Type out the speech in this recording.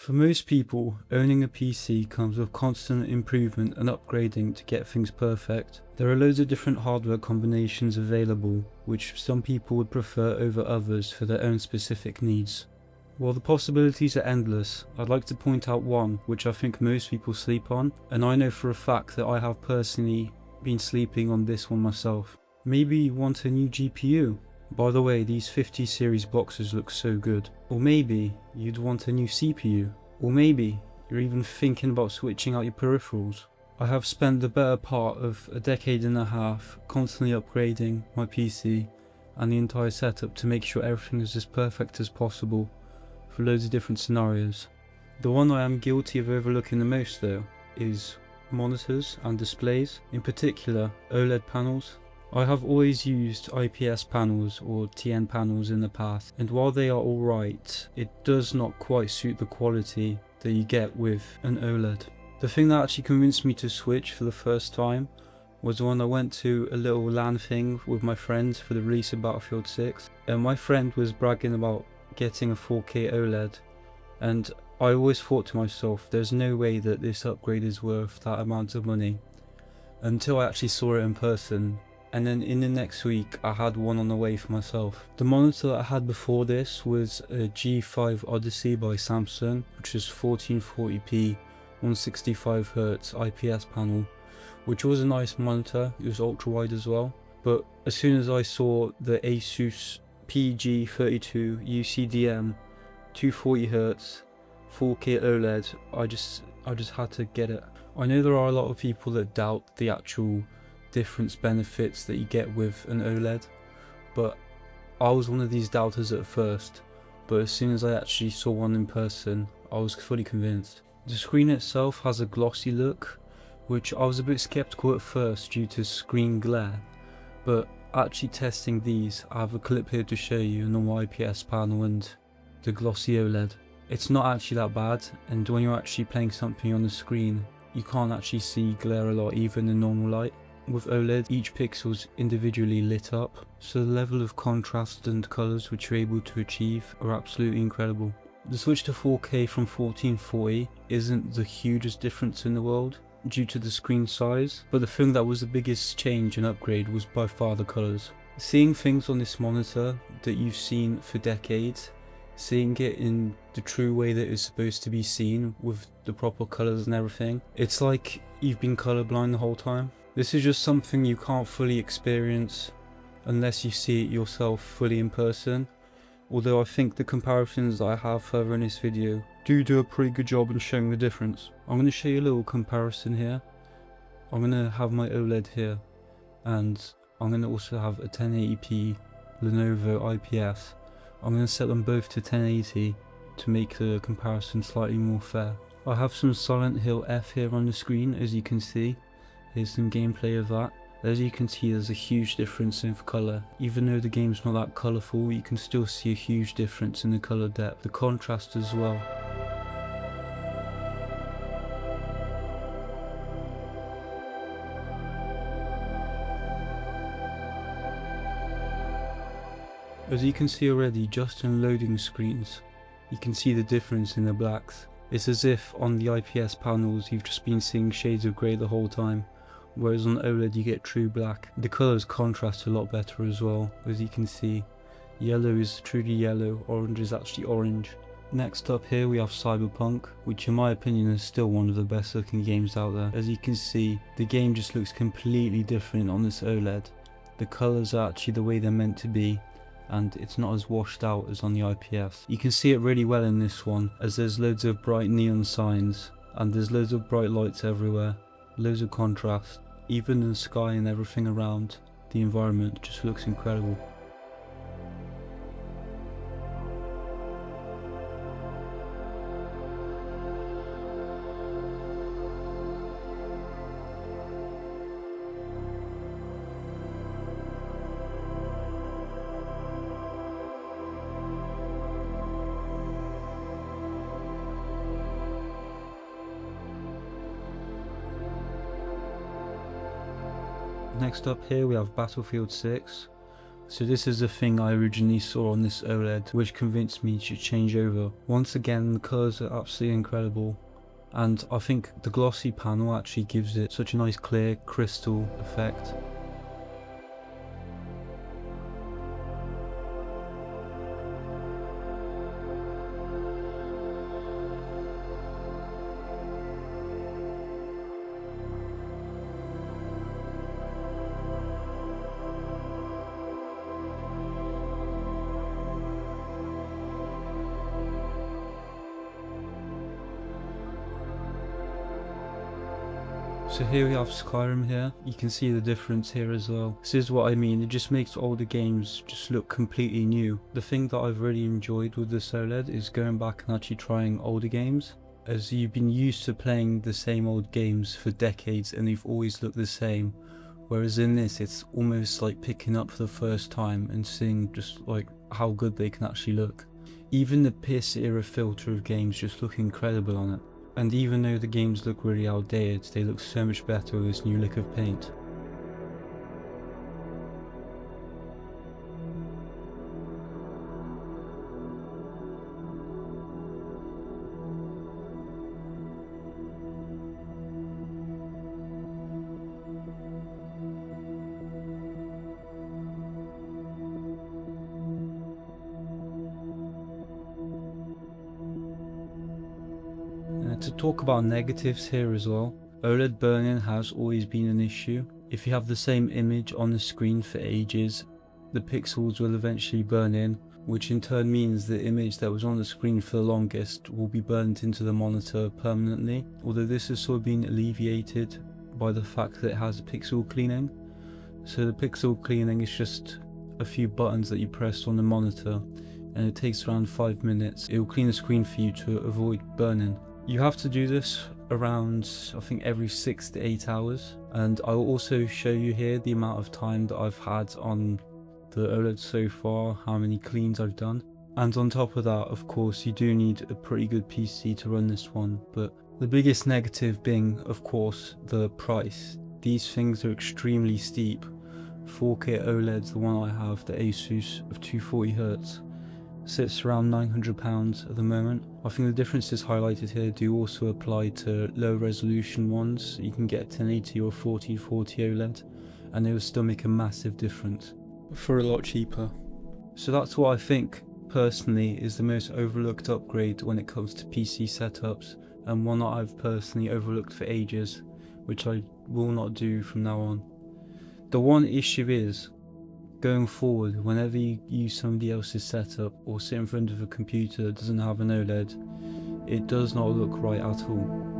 For most people, owning a PC comes with constant improvement and upgrading to get things perfect. There are loads of different hardware combinations available, which some people would prefer over others for their own specific needs. While the possibilities are endless, I'd like to point out one which I think most people sleep on, and I know for a fact that I have personally been sleeping on this one myself. Maybe you want a new GPU. By the way, these 50 series boxes look so good. Or maybe you'd want a new CPU. Or maybe you're even thinking about switching out your peripherals. I have spent the better part of a decade and a half constantly upgrading my PC and the entire setup to make sure everything is as perfect as possible for loads of different scenarios. The one I am guilty of overlooking the most though is monitors and displays, in particular OLED panels. I have always used IPS panels or TN panels in the past, and while they are alright, it does not quite suit the quality that you get with an OLED. The thing that actually convinced me to switch for the first time was when I went to a little LAN thing with my friends for the release of Battlefield 6, and my friend was bragging about getting a 4K OLED, and I always thought to myself, there's no way that this upgrade is worth that amount of money, until I actually saw it in person. And then in the next week I had one on the way for myself. The monitor that I had before this was a G5 Odyssey by Samsung, which is 1440p 165Hz IPS panel, which was a nice monitor. It was ultra wide as well. But as soon as I saw the Asus PG32 UCDM 240Hz 4K OLED, I just had to get it. I know there are a lot of people that doubt the actual difference benefits that you get with an OLED, but I was one of these doubters at first, but as soon as I actually saw one in person, I was fully convinced. The screen itself has a glossy look, which I was a bit skeptical at first due to screen glare, but actually testing these, I have a clip here to show you a normal IPS panel and the glossy OLED. It's not actually that bad, and when you're actually playing something on the screen, you can't actually see glare a lot even in normal light. With OLED, each pixel is individually lit up, so the level of contrast and colours which you're able to achieve are absolutely incredible. The switch to 4K from 1440 isn't the hugest difference in the world due to the screen size, but the thing that was the biggest change and upgrade was by far the colours. Seeing things on this monitor that you've seen for decades, seeing it in the true way that it's supposed to be seen with the proper colours and everything, it's like you've been colourblind the whole time. This is just something you can't fully experience unless you see it yourself fully in person, although I think the comparisons that I have further in this video do a pretty good job in showing the difference. I'm going to show you a little comparison here. I'm going to have my OLED here, and I'm going to also have a 1080p Lenovo IPS. I'm going to set them both to 1080 to make the comparison slightly more fair. I have some Silent Hill F here on the screen, as you can see. Here's some gameplay of that. As you can see, there's a huge difference in colour. Even though the game's not that colourful, you can still see a huge difference in the colour depth, the contrast as well. As you can see already, just in loading screens, you can see the difference in the blacks. It's as if on the IPS panels you've just been seeing shades of grey the whole time, whereas on OLED you get true black. The colours contrast a lot better as well. As you can see, yellow is truly yellow, orange is actually orange. Next up here we have Cyberpunk, which in my opinion is still one of the best looking games out there. As you can see, the game just looks completely different on this OLED. The colours are actually the way they're meant to be, and it's not as washed out as on the IPS. You can see it really well in this one, as there's loads of bright neon signs, and there's loads of bright lights everywhere, loads of contrast. Even the sky and everything around the environment just looks incredible. Next up here we have Battlefield 6. So this is the thing I originally saw on this OLED, which convinced me to change over. Once again, the colours are absolutely incredible, and I think the glossy panel actually gives it such a nice clear crystal effect. So here we have Skyrim here. You can see the difference here as well. This is what I mean, it just makes older games just look completely new. The thing that I've really enjoyed with this OLED is going back and actually trying older games, as you've been used to playing the same old games for decades and they've always looked the same. Whereas in this, it's almost like picking up for the first time and seeing just like how good they can actually look. Even the PS era filter of games just look incredible on it. And even though the games look really outdated, they look so much better with this new lick of paint. To talk about negatives here as well, OLED burn-in has always been an issue. If you have the same image on the screen for ages, the pixels will eventually burn in, which in turn means the image that was on the screen for the longest will be burnt into the monitor permanently, although this has sort of been alleviated by the fact that it has pixel cleaning. So the pixel cleaning is just a few buttons that you press on the monitor, and it takes around 5 minutes. It will clean the screen for you to avoid burn-in. You have to do this around, I think, every 6 to 8 hours, and I will also show you here the amount of time that I've had on the OLED so far, how many cleans I've done. And on top of that, of course, you do need a pretty good PC to run this one, but the biggest negative being, of course, the price. These things are extremely steep. 4K OLEDs, the one I have, the Asus of 240Hz, sits around £900 at the moment. I think the differences highlighted here do also apply to low resolution ones. You can get 1080 or 1440 OLED and they will still make a massive difference for a lot cheaper. So that's what I think personally is the most overlooked upgrade when it comes to PC setups, and one that I've personally overlooked for ages, which I will not do from now on. The one issue is, going forward, whenever you use somebody else's setup or sit in front of a computer that doesn't have an OLED, it does not look right at all.